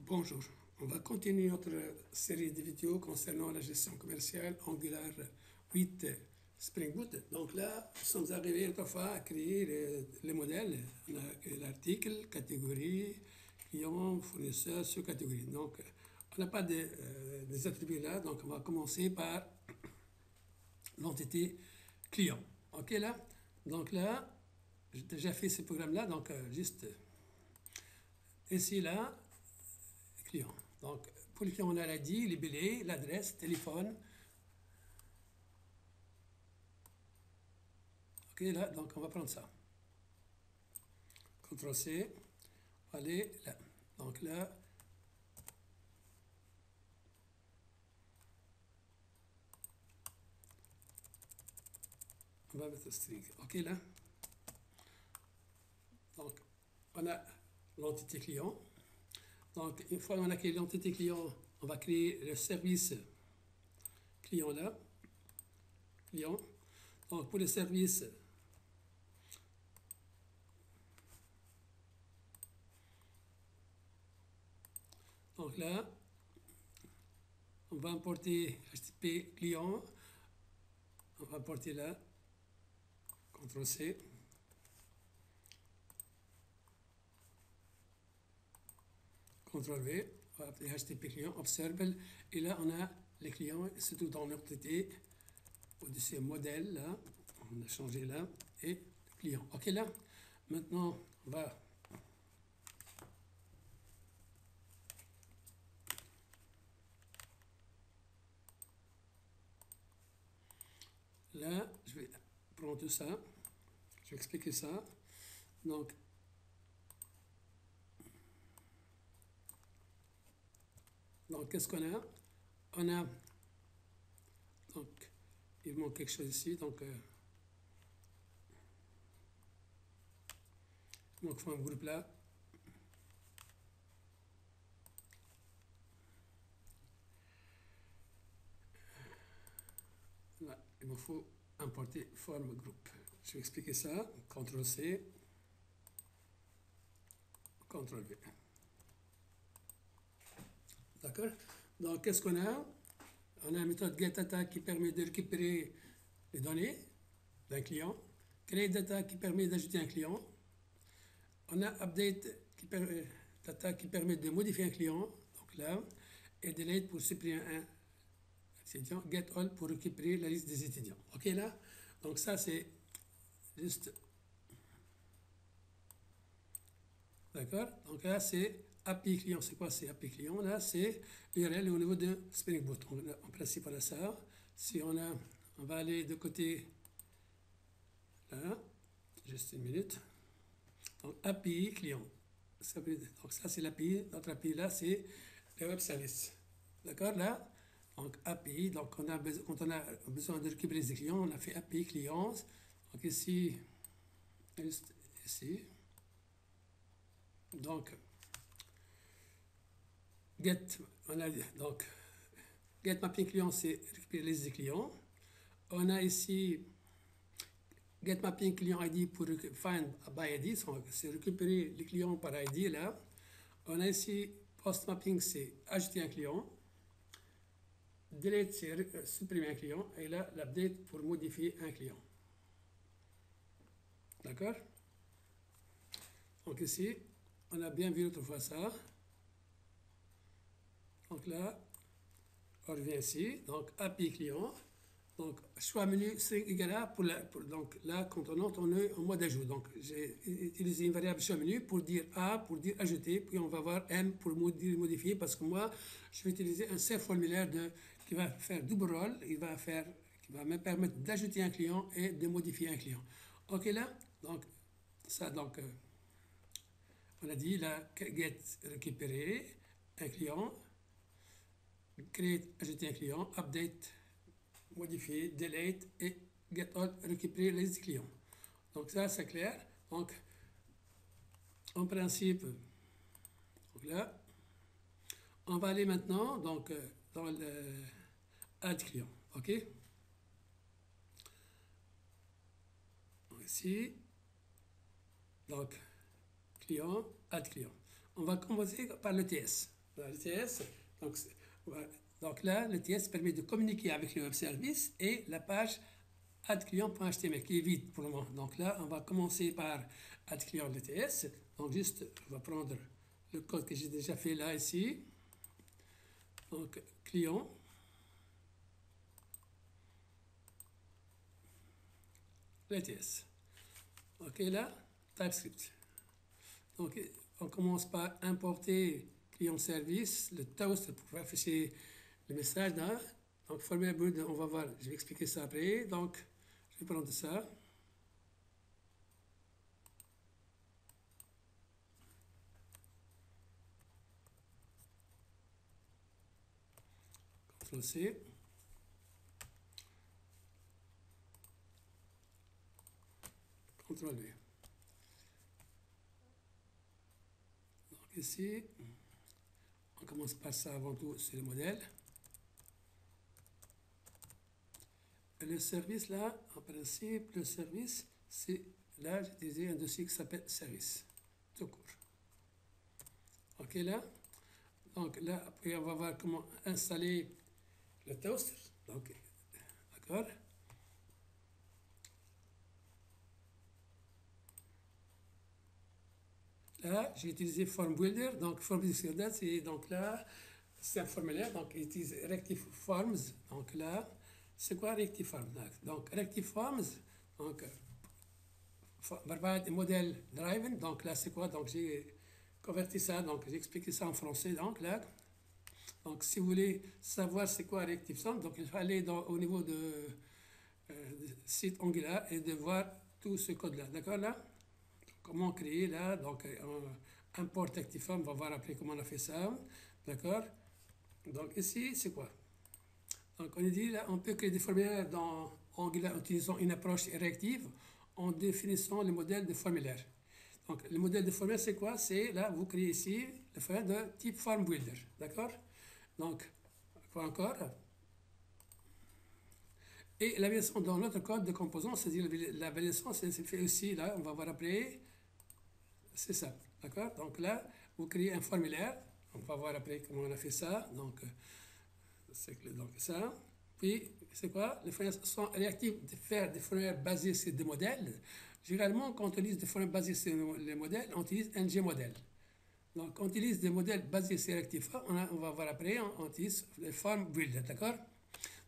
Bonjour, on va continuer notre série de vidéos concernant la gestion commerciale Angular 8 Spring Boot. Donc là, nous sommes arrivés autrefois à créer les modèles. On a créé l'article, catégorie, client, fournisseur, sous-catégorie. Donc, on n'a pas des attributs là, donc on va commencer par l'entité client. Ok là? Donc là, j'ai déjà fait ce programme-là, donc juste ici là, client. Donc, pour le client, on a l'ID, les billets, l'adresse, téléphone. Ok, là, donc on va prendre ça. CTRL C, on va aller là. Donc là, on va mettre string. Ok, là. Donc, on a l'entité client. Donc, une fois qu'on a créé l'entité client, on va créer le service client là. Client. Donc, pour le service, donc là, on va importer HTTP client. On va importer là. CTRL C. CTRL V, on va appeler HTTP client, observable, et là on a les clients, c'est tout dans l'entité, au-dessus modèle, là, on a changé là, et client. Ok là, maintenant on va là, je vais prendre tout ça, je vais expliquer ça. Donc qu'est-ce qu'on a? On a, donc, il manque quelque chose ici, donc, il manque un groupe là. Là, il me faut importer forme groupe. Je vais expliquer ça, CTRL C, CTRL V. D'accord? Donc, qu'est-ce qu'on a? On a une méthode getData qui permet de récupérer les données d'un client, createData qui permet d'ajouter un client, on a updateData qui permet de modifier un client, donc là, et delete pour supprimer un étudiant, getAll pour récupérer la liste des étudiants. Ok là? Donc ça c'est juste. D'accord? Donc là c'est API client. C'est quoi c'est API client? Là c'est l'URL au niveau de Spring Boot. En principe on a ça. Si on va aller de côté là, juste une minute. Donc API client. Donc ça c'est l'API. Notre API là c'est le web service. D'accord là? Donc API. Donc quand on a besoin de récupérer des clients, on a fait API client. Donc ici, juste ici. Donc get, on a donc get mapping client c'est récupérer les liste des clients. On a ici get mapping client ID pour find by ID, c'est récupérer les clients par ID là. On a ici post mapping, c'est ajouter un client. Delete, c'est supprimer un client. Et là, l'update pour modifier un client. D'accord? Donc ici, on a bien vu autrefois ça. Donc là, on revient ici. Donc API client. Donc, choix menu string égale A donc là, quand on entre, on est en mode ajout. Donc, j'ai utilisé une variable choix menu pour dire A, pour dire ajouter, puis on va voir M pour dire modifier, parce que moi, je vais utiliser un seul formulaire qui va faire double rôle, qui va me permettre d'ajouter un client et de modifier un client. Ok là, donc, ça, donc, on a dit là, get récupérer un client, create, ajouter un client, update, modifier, delete et getAll, récupérer les clients. Donc ça, c'est clair. Donc, en principe, donc là, on va aller maintenant donc, dans le add client. OK? Donc, ici, donc, client, add client. On va commencer par le TS. le TS. Donc, voilà. Donc là, le TS permet de communiquer avec le web service et la page add-client.html qui est vide pour le moment. Donc là, on va commencer par add-client LTS. Donc juste, on va prendre le code que j'ai déjà fait là, ici. Donc, client. LTS. OK, là, TypeScript. Donc, on commence par importer client service, le toast pour afficher le message là. Donc, formulaire build, on va voir, je vais expliquer ça après. Donc, je vais prendre ça. CTRL-C. CTRL-V. Donc, ici, on commence par ça avant tout, c'est le modèle. Et le service là, en principe, le service, c'est là, j'ai utilisé un dossier qui s'appelle service, tout court. OK là? Donc là, après, on va voir comment installer le toaster. Donc, d'accord? Là, j'ai utilisé Form Builder. Donc, Form Builder, c'est donc là, c'est un formulaire. Donc, il utilise Reactive Forms. Donc là, c'est quoi Reactive Forms? Donc, Reactive Forms, donc, provide modèle driven. Donc là, c'est quoi? Donc, j'ai converti ça. Donc, j'ai expliqué ça en français. Donc là, donc, si vous voulez savoir c'est quoi Reactive Forms, donc il faut aller au niveau de site Angular et de voir tout ce code-là. D'accord là? Comment créer là? Donc, import Reactive Form, on va voir après comment on a fait ça. D'accord? Donc, ici, c'est quoi? Donc, on dit là, on peut créer des formulaires dans Angular en utilisant une approche réactive en définissant le modèle de formulaire. Donc, le modèle de formulaire, c'est quoi? C'est là, vous créez ici le formulaire de type Form Builder. D'accord? Donc, quoi encore? Et la validation dans notre code de composants, c'est-à-dire la validation, c'est fait aussi, là, on va voir après, c'est ça, d'accord? Donc là, vous créez un formulaire, on va voir après comment on a fait ça, donc c'est donc ça. Puis, c'est quoi? Les formulaires sont réactifs de faire des formulaires basés sur des modèles. Généralement, quand on utilise des formulaires basés sur les modèles, on utilise ng modèle. Donc, on utilise des modèles basés sur réactifs, on va voir après, on utilise les form builder, d'accord?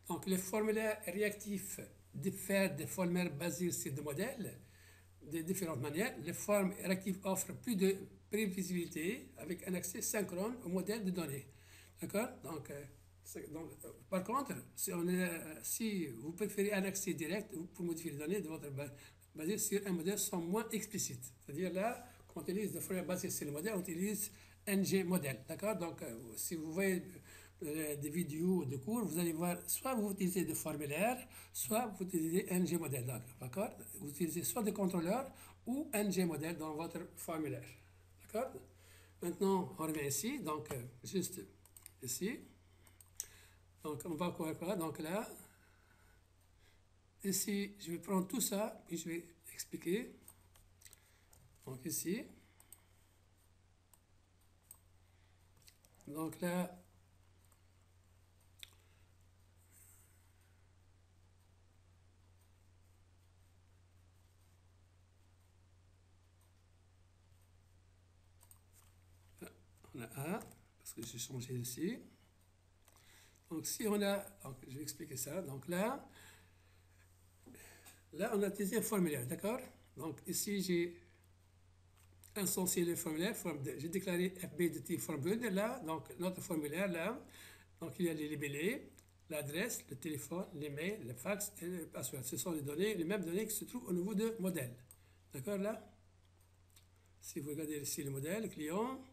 Donc, les formulaires réactifs de faire des formulaires basés sur des modèles de différentes manières. Les formes réactives offrent plus de prévisibilité avec un accès synchrone au modèle de données. D'accord? Donc, par contre, si vous préférez un accès direct pour modifier les données de votre basé sur un modèle sont moins explicites. C'est-à-dire là, quand on utilise des formulaires basés sur le modèle, on utilise ng modèle. D'accord? Donc, si vous voyez des vidéos de cours, vous allez voir, soit vous utilisez des formulaires, soit vous utilisez ng modèle. D'accord? Vous utilisez soit des contrôleurs ou ng modèle dans votre formulaire. D'accord? Maintenant, on revient ici, donc juste ici. Donc, on va quoi? Donc là, ici, je vais prendre tout ça, puis je vais expliquer. Donc ici. Donc là, on a A, parce que j'ai changé ici. Donc si on a, donc je vais expliquer ça. Donc là, on a utilisé un formulaire, d'accord? Donc ici, j'ai instancié le formulaire, j'ai déclaré FB de type form builder là, donc notre formulaire là, donc il y a les libellés, l'adresse, le téléphone, l'email, le fax et le password. Ce sont les mêmes données qui se trouvent au niveau de modèle. D'accord là? Si vous regardez ici le modèle, client,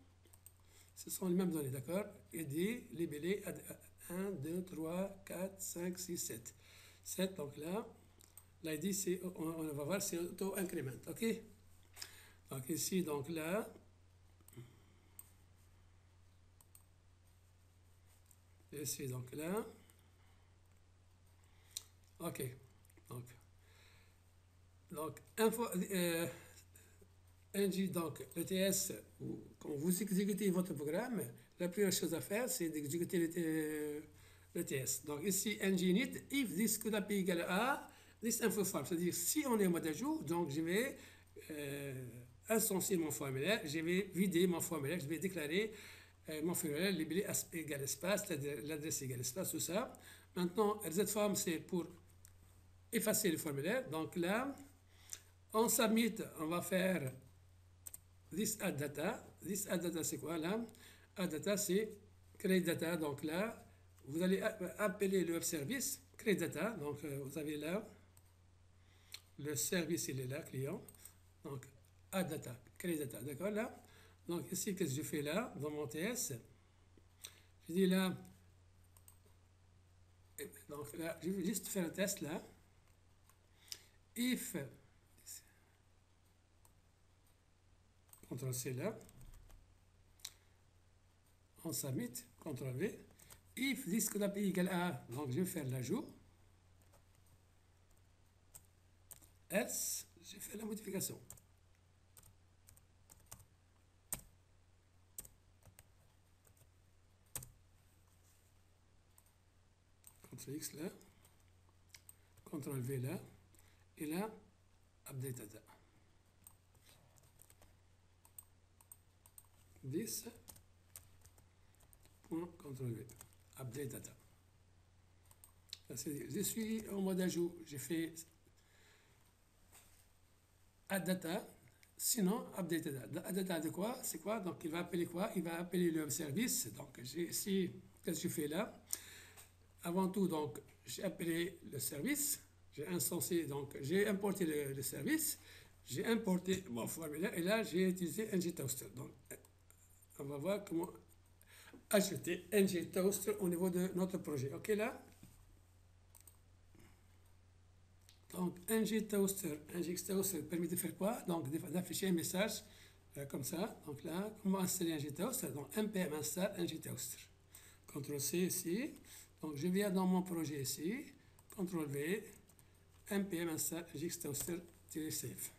ce sont les mêmes données, d'accord? ID, libellé, 1, 2, 3, 4, 5, 6, 7. 7, donc là, l'ID, on va voir, c'est auto-increment, ok? Donc ici, donc là, ici, donc là, ok, donc info, NG, donc l'ETS, quand vous exécutez votre programme, la première chose à faire, c'est d'exécuter l'ETS. Donc ici, ng init, if this could be égal à this info form, c'est-à-dire si on est en mode ajout, donc je vais instancer mon formulaire, je vais vider mon formulaire, je vais déclarer mon formulaire libellé égal espace, l'adresse égale espace, tout ça. Maintenant, reset form, c'est pour effacer le formulaire. Donc là, en submit, on va faire this add data. This add data, c'est quoi là? Add data, c'est create data. Donc là, vous allez appeler le web service, create data. Donc vous avez là, le service, il est là, client. Donc add data, create data. D'accord là? Donc ici, qu'est-ce que je fais là, dans mon TS? Je dis là, donc là, je vais juste faire un test là. If, CTRL-C là, on submit, CTRL-V. If this could be égal à, donc je vais faire l'ajout. Else, j'ai fait la modification. CTRL-X là, CTRL-V là, et là, update data. This, CTRL-V, update data. Je suis en mode ajout, j'ai fait add data, sinon update data. Add data de quoi? C'est quoi? Donc il va appeler quoi? Il va appeler le service. Donc j'ai ici, qu'est-ce que je fais là? Avant tout, donc j'ai appelé le service, j'ai instancé, donc j'ai importé le service, j'ai importé mon formulaire et là j'ai utilisé ngToaster. Donc on va voir comment ajouter ngToaster au niveau de notre projet. Ok là? Donc ngToaster permet de faire quoi? Donc d'afficher un message comme ça. Donc là, comment installer ngToaster? Donc npm install ngToaster. CTRL-C ici. Donc je viens dans mon projet ici. CTRL-V. npm install ngToaster-save.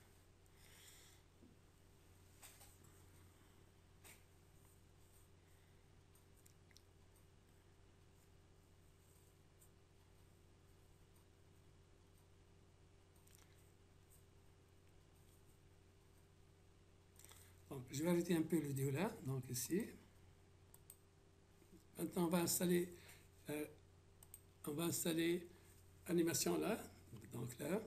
Donc, je vais arrêter un peu le vidéo là, donc ici. Maintenant, on va installer animation là, donc là.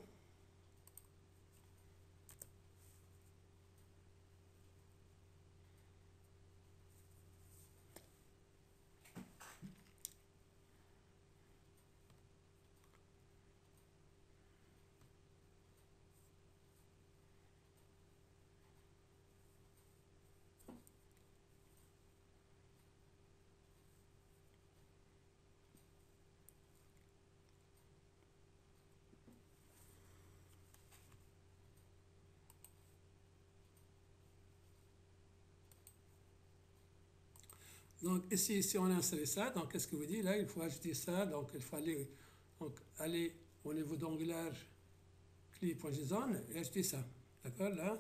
Donc ici, si on a installé ça, donc qu'est-ce que vous dites là? Il faut ajouter ça, donc il faut aller, au niveau d'Angular CLI.json et ajouter ça. D'accord? Là,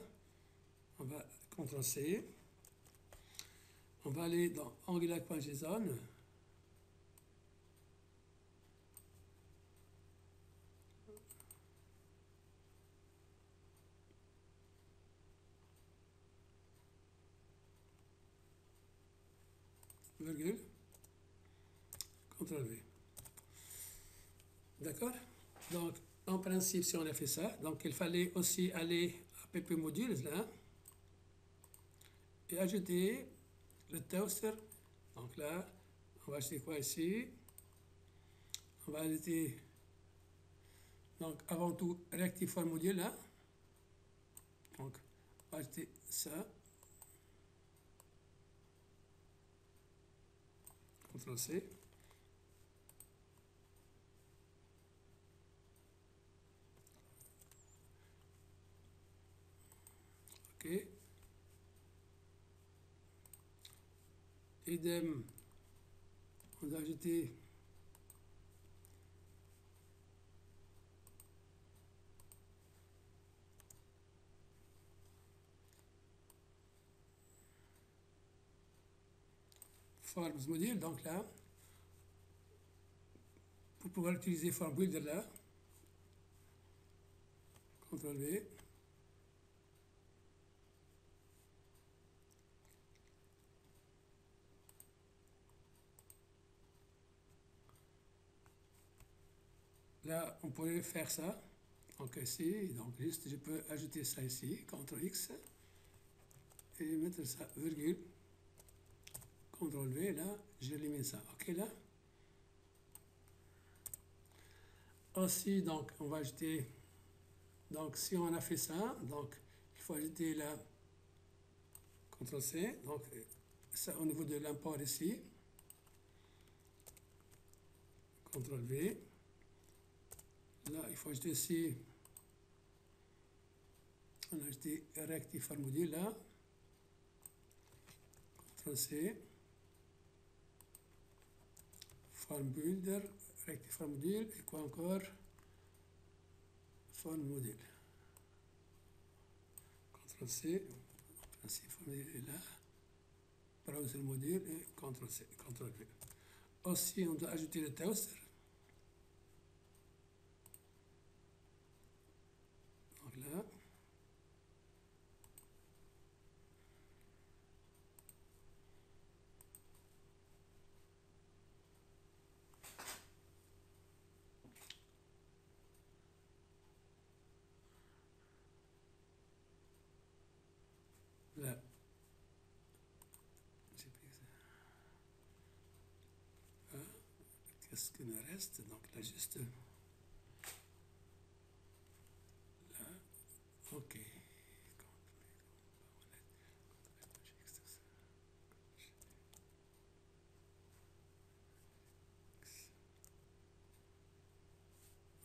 on va CTRL-C. On va aller dans Angular.json. Virgule. CTRL-V. D'accord? Donc, en principe, si on a fait ça, donc il fallait aussi aller à PP Modules là et ajouter le toaster. Donc là, on va ajouter quoi ici? On va ajouter, donc avant tout, Reactive for Module là. Donc, on va ajouter ça. CTRL-C. OK. Idem, on va ajouter Forms module, donc là, pour pouvoir utiliser Form Builder là, CTRL V. Là, on pourrait faire ça. Donc ici, donc juste, je peux ajouter ça ici, CTRL X, et mettre ça, virgule, CTRL V, là, j'élimine ça. OK, là. Aussi, donc, on va ajouter, donc si on a fait ça, donc il faut ajouter la CTRL C, donc ça au niveau de l'import ici, CTRL V. Là, il faut ajouter ici, on a ajouté Rectifier module là, CTRL C, Form Builder, Rectifier module, et quoi encore? Form module. CTRL C, ainsi, Form module est là, Browser module et CTRL C, CTRL V. Aussi, on doit ajouter le toaster. Donc là, là, j'ai pris ça. Ah, qu'est-ce qu'il me reste? Donc là, juste là, OK.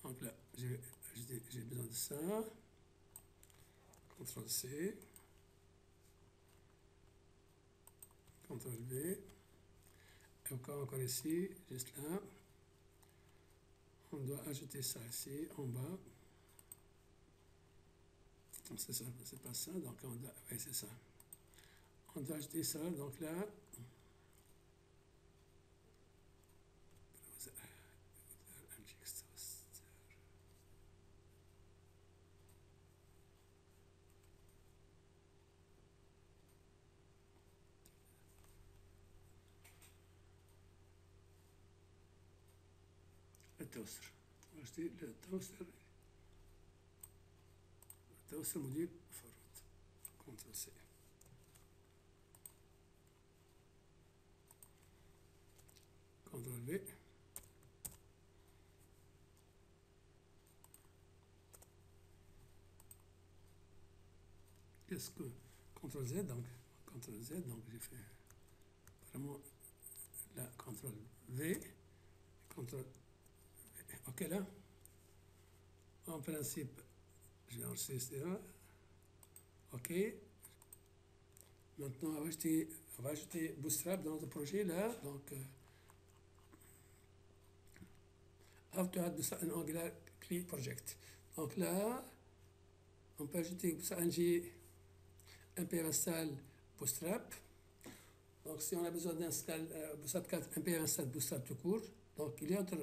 Donc là, j'ai besoin de ça. CTRL C, CTRL V, et encore ici, juste là. On doit ajouter ça ici, en bas. C'est ça, c'est pas ça, donc on doit, oui, c'est ça. On doit ajouter ça, donc là, le toaster. On va ajouter le toaster module forward. CTRL C. CTRL V. Qu'est-ce que CTRL Z, donc CTRL Z, donc j'ai fait vraiment la CTRL V, CTRL V. OK là, en principe, j'ai enregistré ça. OK. Maintenant, on va ajouter Bootstrap dans notre projet là. Donc, how to add Bootstrap in Angular CLI project. Donc là, on peut ajouter ng npm install Bootstrap. Donc, si on a besoin d'installer Bootstrap 4, npm install Bootstrap tout court. Donc, il y a autre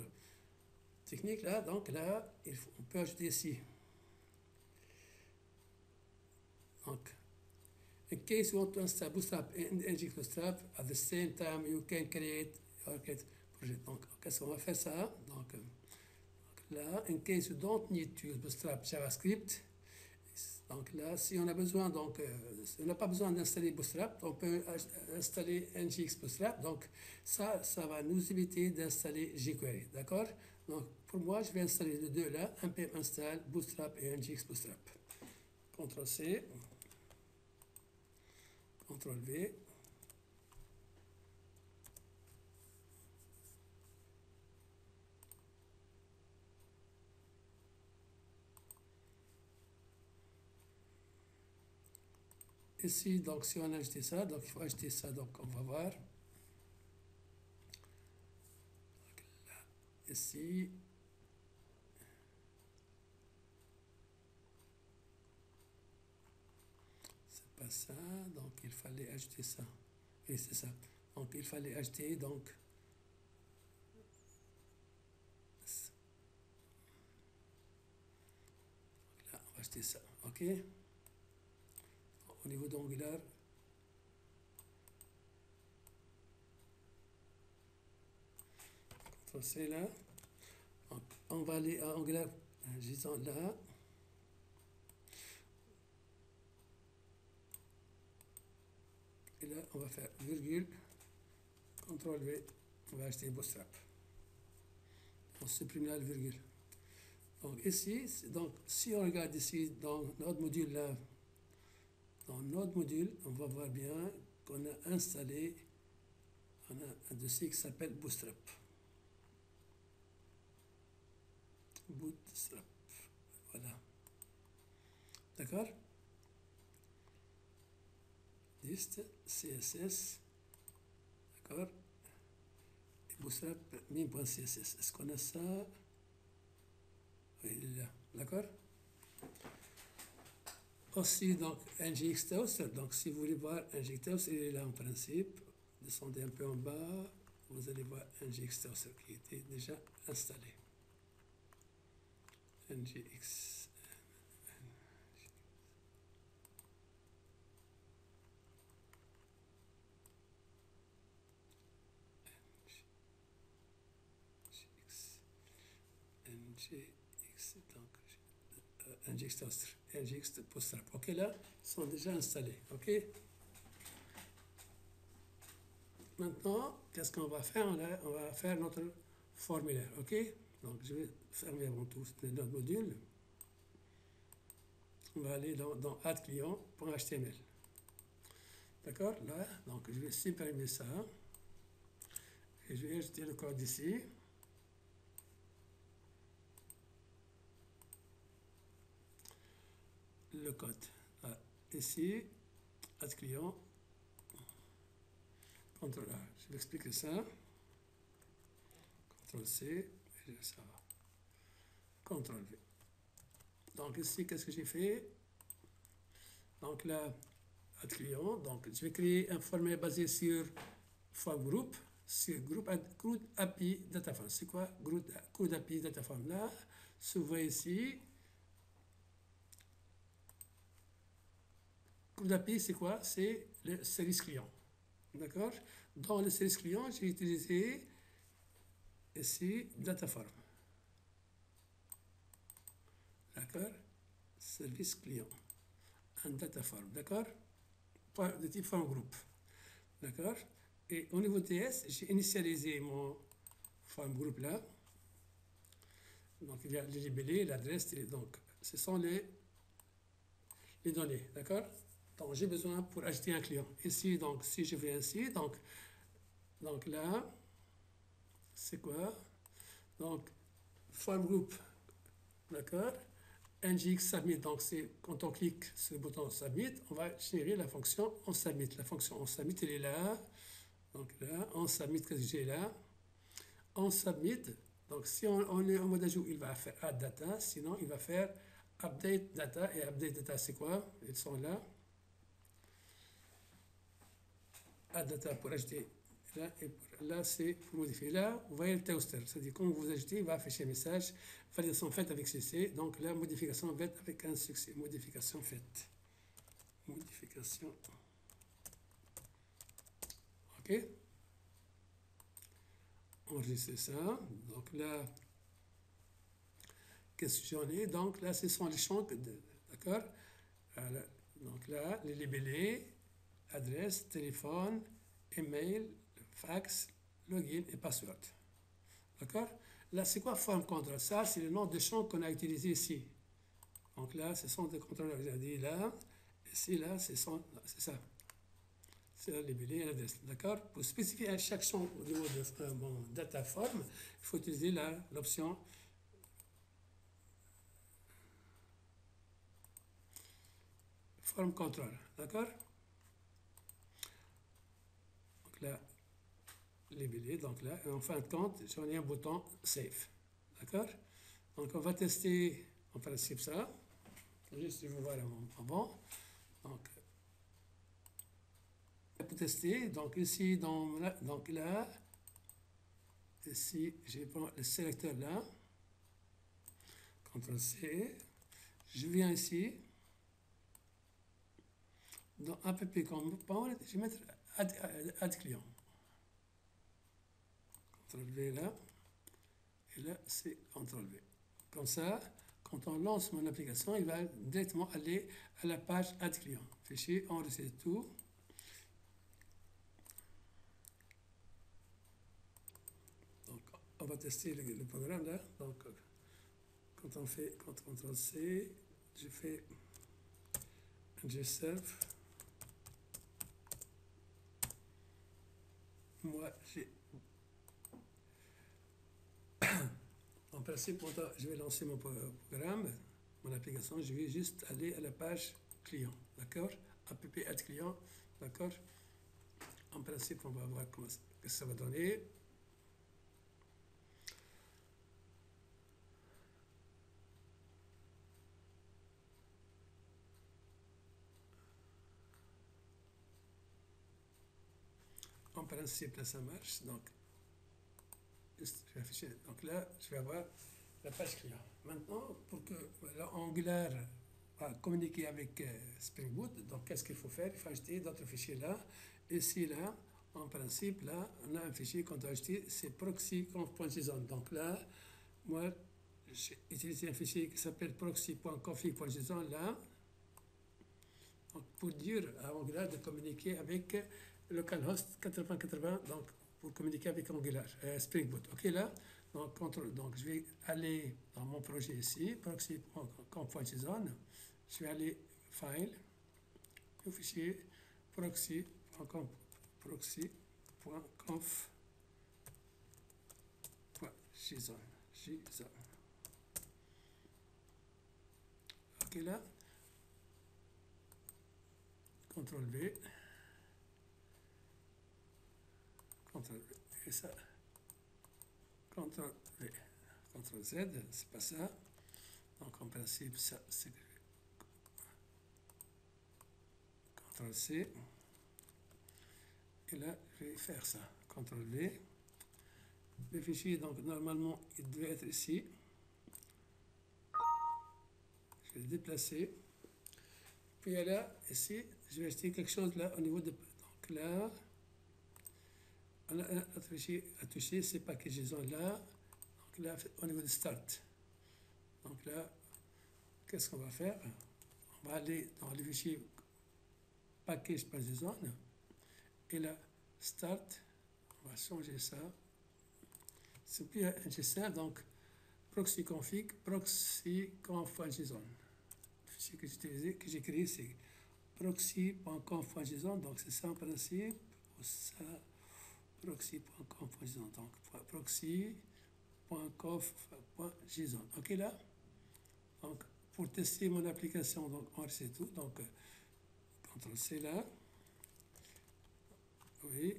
technique là. Donc là, on peut ajouter ici. Donc, in case you want to install Bootstrap and Nginx Bootstrap, at the same time, you can create your project. Donc, qu'est-ce qu'on va faire ça? Donc là, in case you don't need to use Bootstrap JavaScript, donc là, si on a besoin, donc si on n'a pas besoin d'installer Bootstrap, on peut installer Nginx Bootstrap. Donc ça va nous éviter d'installer jQuery, d'accord? Donc pour moi, je vais installer les deux là, npm install Bootstrap et Nginx Bootstrap. CTRL C, CTRL V. Ici, donc si on a ajouté ça, donc il faut ajouter ça, donc on va voir. Donc, là, ici. C'est pas ça, donc il fallait ajouter ça. Et c'est ça. Donc, il fallait ajouter, donc, là, on va ajouter ça, OK? Au niveau d'Angular, c'est là. Donc, on va aller à Angular, disons là. Et là, on va faire virgule, CTRL V, on va ajouter Bootstrap. On supprime là le virgule. Donc ici, donc, si on regarde ici dans notre module là, dans notre module, on va voir bien qu'on a installé on a un dossier qui s'appelle Bootstrap. Bootstrap. Voilà. D'accord? Liste, CSS. D'accord? Et Bootstrap, min.css. Est-ce qu'on a ça? Oui, il est là. D'accord? Aussi, donc, NGX Toaster. Donc, si vous voulez voir NGX Toaster, il est là en principe. Descendez un peu en bas. Vous allez voir NGX Toaster qui était déjà installé. NGX. NGX, donc, NGX Toaster, NGX Bootstrap. OK, là, ils sont déjà installés. OK? Maintenant, qu'est-ce qu'on va faire? On va faire notre formulaire. OK? Donc, je vais fermer avant tout notre module. On va aller dans Add client.html. D'accord? Là, donc, je vais supprimer ça. Et je vais ajouter le code ici. Le code. Là, ici, Add client. CTRL A. Je vais expliquer ça. CTRL C. Et ça va. CTRL V. Donc ici, qu'est-ce que j'ai fait? Donc là, Add client. Donc je vais créer un formulaire basé sur form group, sur group API Dataform. C'est quoi group API Dataform? Là, se voit ici. Group API, c'est quoi? C'est le service client. D'accord? Dans le service client, j'ai utilisé ici Dataform. D'accord? Service client. Un Dataform. D'accord? De type form group. D'accord? Et au niveau TS, j'ai initialisé mon form group là. Donc il y a les libellés, l'adresse, donc ce sont les données. D'accord? Donc j'ai besoin pour ajouter un client. Ici, donc si je fais ainsi, donc là, c'est quoi? Donc form group. D'accord? NGX submit, donc c'est quand on clique sur le bouton submit, on va générer la fonction on submit. La fonction on submit, elle est là. Donc là, on submit, qu'est-ce que j'ai là? On submit. Donc si on est en mode ajout, il va faire add data, sinon il va faire update data. Et update data, c'est quoi? Ils sont là. Add data pour ajouter là, et là c'est pour modifier. Là, vous voyez le toaster, c'est-à-dire quand vous ajoutez, il va afficher un message, validation faite avec CC, donc la modification faite avec un succès, modification faite. Modification. OK? Enregistrer ça. Donc là, qu'est-ce que j'en ai? Donc là, ce sont les champs, d'accord? Donc là, les libellés, adresse, téléphone, email, fax, login et password. D'accord? Là, c'est quoi form control? Ça, c'est le nom de champ qu'on a utilisé ici. Donc là, ce sont des contrôleurs. J'ai dit là, ici, là, c'est ça. C'est le libellé et l'adresse. D'accord? Pour spécifier à chaque champ au niveau de mon data form, il faut utiliser l'option form control. D'accord? Donc là, libellé. Donc là, en fin de compte, j'en ai un bouton save. D'accord? Donc on va tester en principe ça. Juste, je vais voir avant. Donc, Pour tester, donc ici, donc là, ici, je prends le sélecteur là, CTRL C, je viens ici, dans app component, je vais mettre add client. CTRL V là, et là, c'est CTRL V. Comme ça, quand on lance mon application, il va directement aller à la page add client. Fichier, enregistrer tout. Donc, on va tester le programme là. Donc, quand on fait CTRL C, je fais ngserve. Moi, j'ai en principe, je vais lancer mon programme, mon application, je vais juste aller à la page client, d'accord? App add client, d'accord? En principe, on va voir comment ça va donner. En principe, là, ça marche. Donc, juste, je vais afficher. Donc là, je vais avoir la page client. Maintenant, pour que Angular va communiquer avec Spring Boot, donc qu'est-ce qu'il faut faire? Il faut ajouter d'autres fichiers là. Ici, là, en principe, là, on a un fichier qu'on doit ajouter, c'est proxy.conf.json. Donc là, moi, j'ai utilisé un fichier qui s'appelle proxy.config.json là, donc pour dire à Angular de communiquer avec localhost 8080, donc pour communiquer avec Angular, Spring Boot. Ok là, donc je vais aller dans mon projet ici, proxy.conf.json, je vais aller file, au fichier proxy.conf.json. Ok là, CTRL V, CTRL V, et ça, CTRL V, CTRL Z, c'est pas ça. Donc en principe, ça c'est CTRL C. Et là, je vais faire ça. CTRL V. Le fichier, donc normalement, il devait être ici. Je vais le déplacer. Puis là, ici, je vais ajouter quelque chose là au niveau de. Donc là, on a un autre fichier à toucher, c'est package.json là. Donc là, au niveau de start. Donc là, qu'est-ce qu'on va faire? On va aller dans le fichier package.json. Et là, start, on va changer ça. C'est plus un ngserve, donc proxy config, proxy.conf.json. Le fichier que j'ai utilisé, que j'ai créé, c'est proxy.conf.json, donc c'est ça en principe, ou ça, proxy.conf.json, donc proxy.conf.json. Ok là? Donc pour tester mon application, donc on reçoit tout, donc CTRL C là. Oui,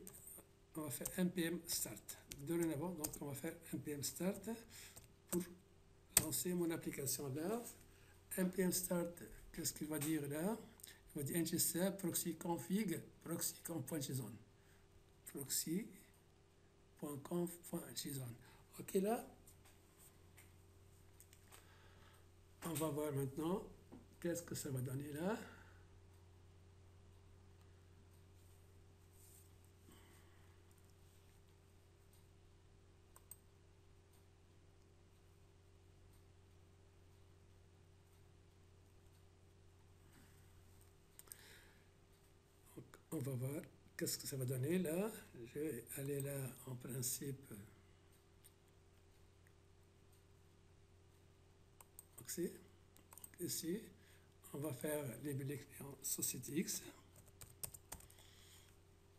on va faire npm start. Dorénavant, donc on va faire npm start pour lancer mon application là. npm start, qu'est-ce qu'il va dire là? Il va dire ngserve proxy config proxy.conf.json. Proxy.conf.json. Ok là? On va voir maintenant qu'est-ce que ça va donner là. On va voir qu'est-ce que ça va donner là. Je vais aller là en principe. Ici, on va faire labeler client Société X,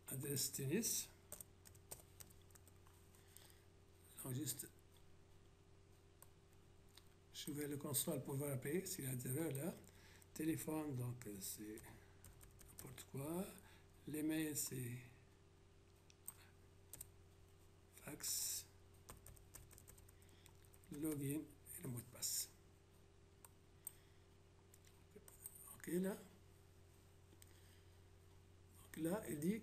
adresse tennis. Donc juste, je vais le console pour voir après s'il y a des erreurs là. Téléphone, donc c'est n'importe quoi. Les mails, c'est fax, login et le mot de passe. Ok là. Ok, là, il dit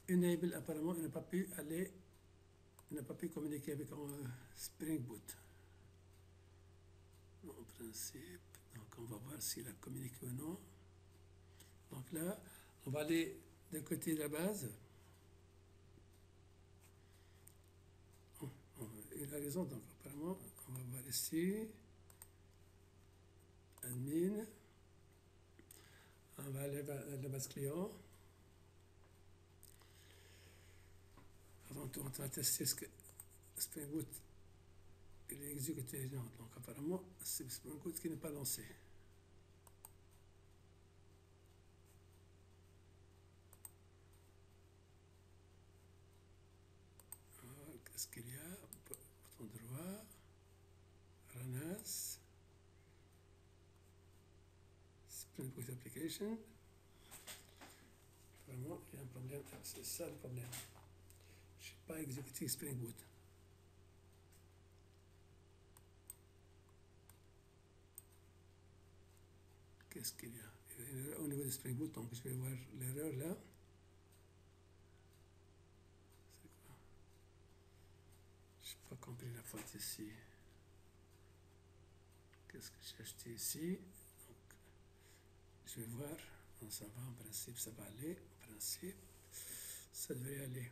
enable, apparemment, il n'a pas pu aller, il n'a pas pu communiquer avec un Spring Boot. En principe, donc on va voir s'il a communiqué ou non. Donc là, on va aller de côté de la base. Il a raison, donc apparemment, on va voir ici. Admin. On va aller vers la base client. Avant tout, on va tester ce que Spring Boot il est exécuté. Donc apparemment, c'est Spring Boot qui n'est pas lancé. Qu'est-ce qu'il y a? Bouton droit, Run as, Spring Boot Application. Vraiment, il y a un problème. C'est ça le problème. Je n'ai pas exécuté Spring Boot. Qu'est-ce qu'il y a? Il y a une erreur au niveau de Spring Boot, donc je vais voir l'erreur là. C'est quoi? Je n'ai pas compris la faute ici. Qu'est-ce que j'ai acheté ici? Donc, je vais voir. Donc, ça va, en principe, ça va aller. En principe, ça devrait aller.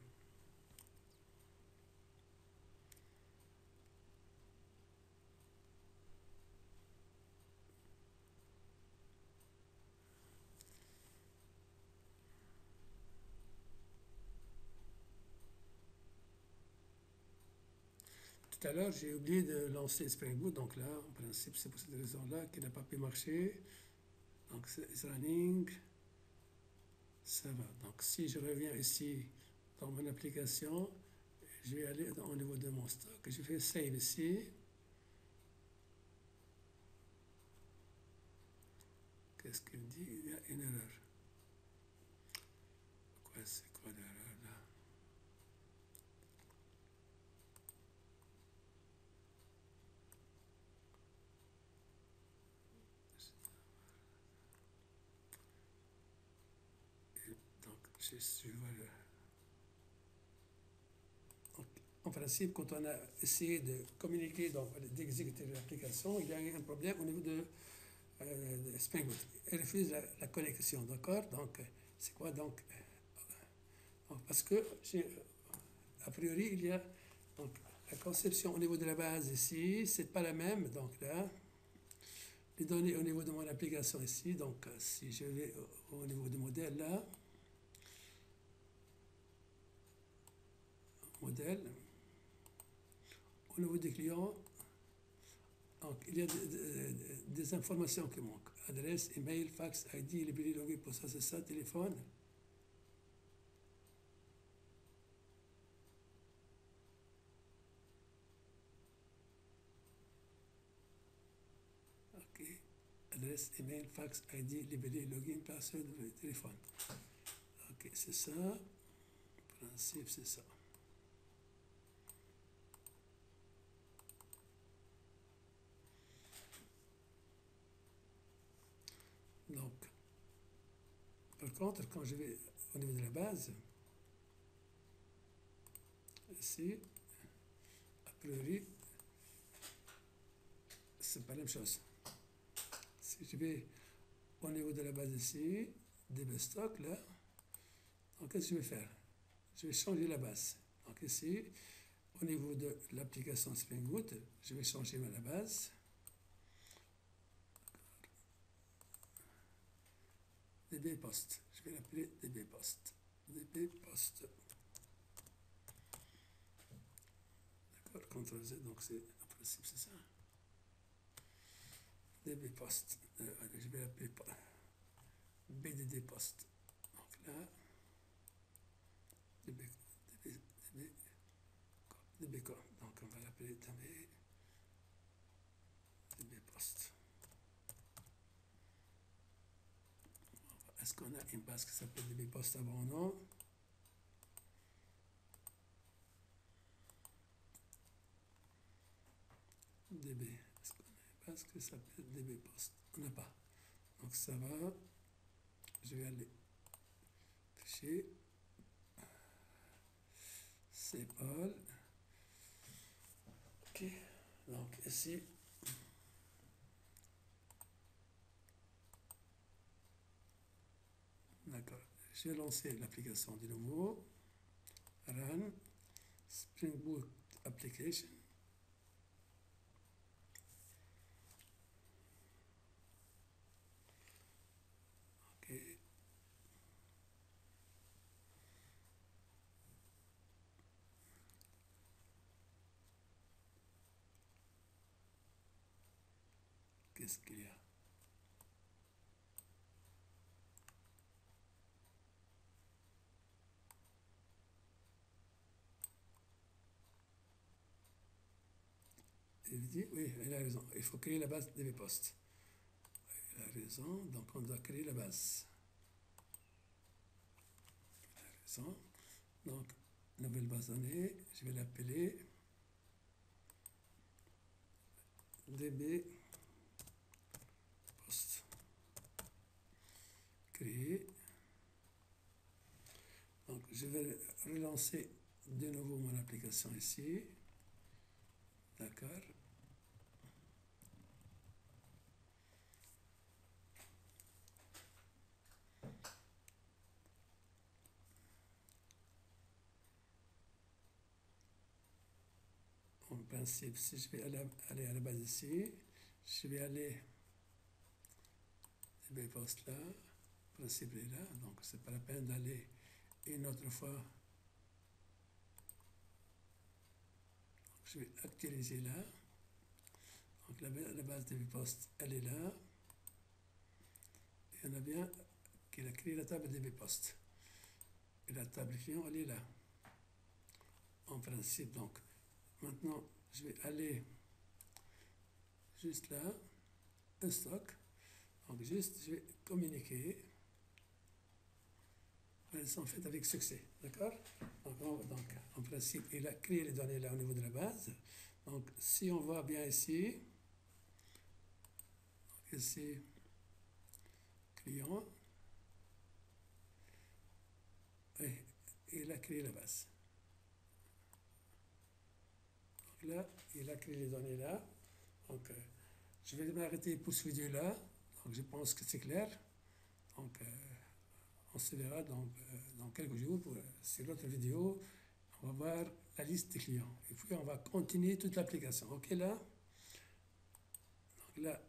Tout à l'heure, j'ai oublié de lancer Spring Boot, donc là, en principe, c'est pour cette raison-là qu'il n'a pas pu marcher. Donc, c'est running. Ça va. Donc, si je reviens ici dans mon application, je vais aller au niveau de mon stock. Je fais Save ici. Qu'est-ce qu'il dit? Il y a une erreur. C'est quoi l'erreur là? Donc, je vois le... En principe, quand on a essayé de communiquer, d'exécuter l'application, il y a eu un problème au niveau de Spring Boot. Il refuse la connexion, d'accord? Donc, c'est quoi donc? Parce que, a priori, il y a donc, la conception au niveau de la base ici, c'est pas la même. Donc là, les données au niveau de mon application ici, donc si je vais au niveau du modèle là, modèle, au niveau des clients, donc il y a des informations qui manquent. Adresse, email, fax, ID, librairie, login, pour ça c'est ça, téléphone. Ok. Adresse, email, fax, ID, librairie, login, password, téléphone. Ok, c'est ça. En principe, c'est ça. Donc, par contre, quand je vais au niveau de la base, ici, a priori, c'est pas la même chose. Si je vais au niveau de la base ici, DB stock, là, donc qu'est-ce que je vais faire? Je vais changer la base. Donc ici, au niveau de l'application Spring Boot, je vais changer la base. DB post. Je vais l'appeler DB post. DB post. D'accord, CTRL Z, donc c'est en principe c'est ça. DB post. Je vais l'appeler BDD post. Donc là, DB donc on va l'appeler DB post. Est-ce qu'on a une base qui s'appelle DB post avant ou non? DB. Est-ce qu'on a une base qui s'appelle DB post? On n'a pas. Donc ça va. Je vais aller Chez c'est Paul. Ok, donc ici, d'accord, j'ai lancé l'application de nouveau, Run, Spring Boot Application. Ok. Qu'est-ce qu'il y a? Il dit, oui, il a raison, il faut créer la base DB Post. Il a raison, donc on doit créer la base. Il a raison. Donc, nouvelle base de données, je vais l'appeler DB Post. Créer. Donc, je vais relancer de nouveau mon application ici. D'accord. En principe, si je vais aller à la base ici, je vais aller DB Post là, le principe est là, donc c'est pas la peine d'aller une autre fois. Je vais actualiser là. Donc la base DB Post, elle est là. Et on a bien qu'il a créé la table DB Post. Et la table client, elle est là. En principe, donc, maintenant, je vais aller juste là, un stock. Donc, juste, je vais communiquer. Elles sont faites avec succès. D'accord? Donc, en principe, il a créé les données là au niveau de la base. Donc, si on voit bien ici, client, et il a créé la base. Donc là, il a créé les données là. Donc, je vais m'arrêter pour ce vidéo-là. Donc, je pense que c'est clair. Donc, on se verra dans quelques jours sur l'autre vidéo. On va voir la liste des clients. Et puis, on va continuer toute l'application. OK, là? Donc, là,